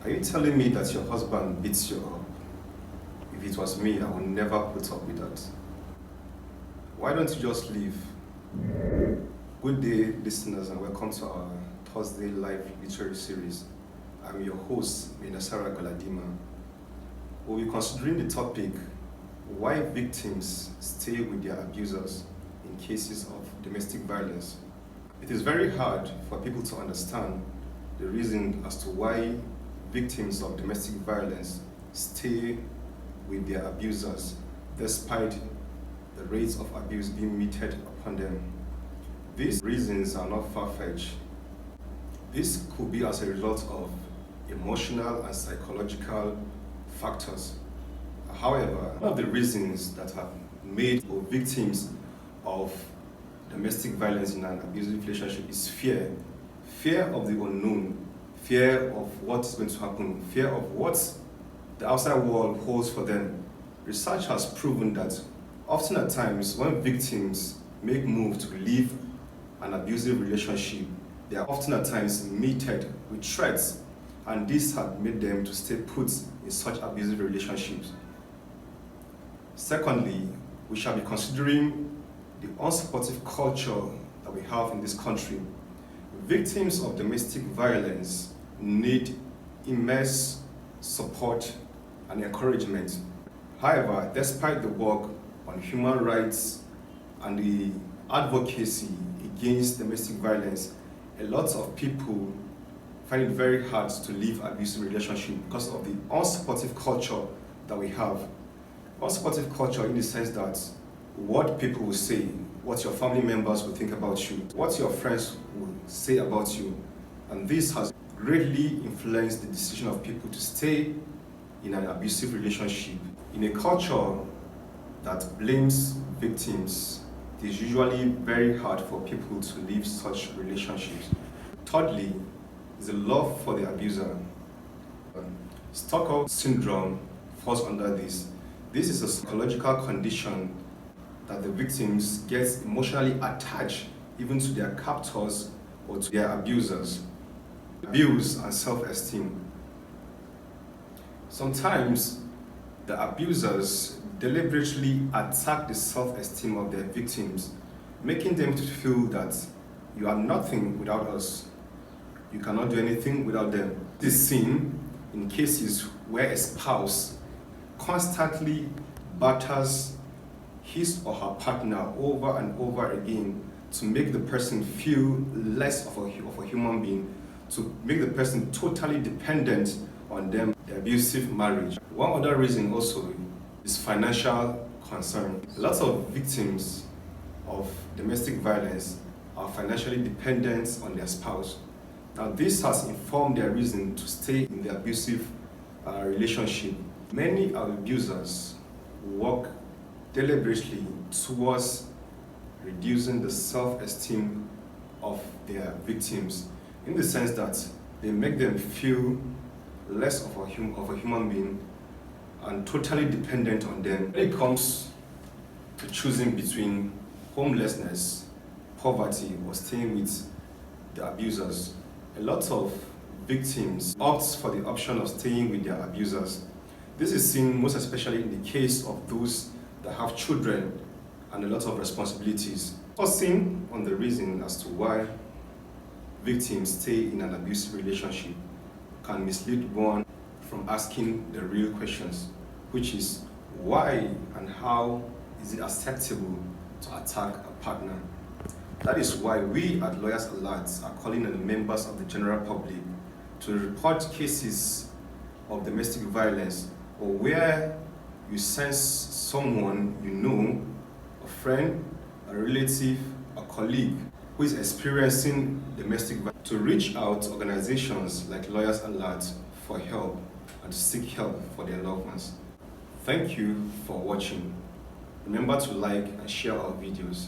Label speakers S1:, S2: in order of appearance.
S1: Are you telling me that your husband beats you up? If it was me, I would never put up with that. Why don't you just leave? Good day, listeners, and welcome to our Thursday live literary series. I'm your host, Minasara Galadima. We'll be considering the topic, why victims stay with their abusers in cases of domestic violence. It is very hard for people to understand the reason as to why victims of domestic violence stay with their abusers despite the rates of abuse being meted upon them. These reasons are not far-fetched. This could be as a result of emotional and psychological factors. However, one of the reasons that have made victims of domestic violence in an abusive relationship is fear. Fear of the unknown, fear of what is going to happen, fear of what the outside world holds for them. Research has proven that often at times when victims make moves to leave an abusive relationship, they are often at times meted with threats, and this has made them to stay put in such abusive relationships. Secondly, we shall be considering the unsupportive culture that we have in this country. Victims of domestic violence need immense support and encouragement. However, despite the work on human rights and the advocacy against domestic violence, a lot of people find it very hard to leave abusive relationships because of the unsupportive culture that we have. Unsupportive culture in the sense that what people will say, what your family members will think about you, what your friends will say about you, and this has greatly influenced the decision of people to stay in an abusive relationship. In a culture that blames victims, it is usually very hard for people to leave such relationships. Thirdly, is the love for the abuser. Stockholm syndrome falls under this. This is a psychological condition that the victims get emotionally attached even to their captors or to their abusers. Abuse and self-esteem. Sometimes the abusers deliberately attack the self-esteem of their victims, making them to feel that you are nothing without us. You cannot do anything without them. This is seen in cases where a spouse constantly batters his or her partner over and over again to make the person feel less of a human being, to make the person totally dependent on them, the abusive marriage. One other reason also is financial concern. Lots of victims of domestic violence are financially dependent on their spouse. Now this has informed their reason to stay in the abusive relationship. Many abusers work deliberately towards reducing the self-esteem of their victims, in the sense that they make them feel less of a human being and totally dependent on them. When it comes to choosing between homelessness, poverty, or staying with the abusers, a lot of victims opt for the option of staying with their abusers. This is seen most especially in the case of those that have children and a lot of responsibilities. Focusing on the reason as to why victims stay in an abusive relationship can mislead one from asking the real questions, which is why and how is it acceptable to attack a partner? That is why we at Lawyers Alert are calling on the members of the general public to report cases of domestic violence, or where you sense someone you know, a friend, a relative, a colleague, who is experiencing domestic violence, to reach out to organizations like Lawyers Alert for help and to seek help for their loved ones. Thank you for watching. Remember to like and share our videos.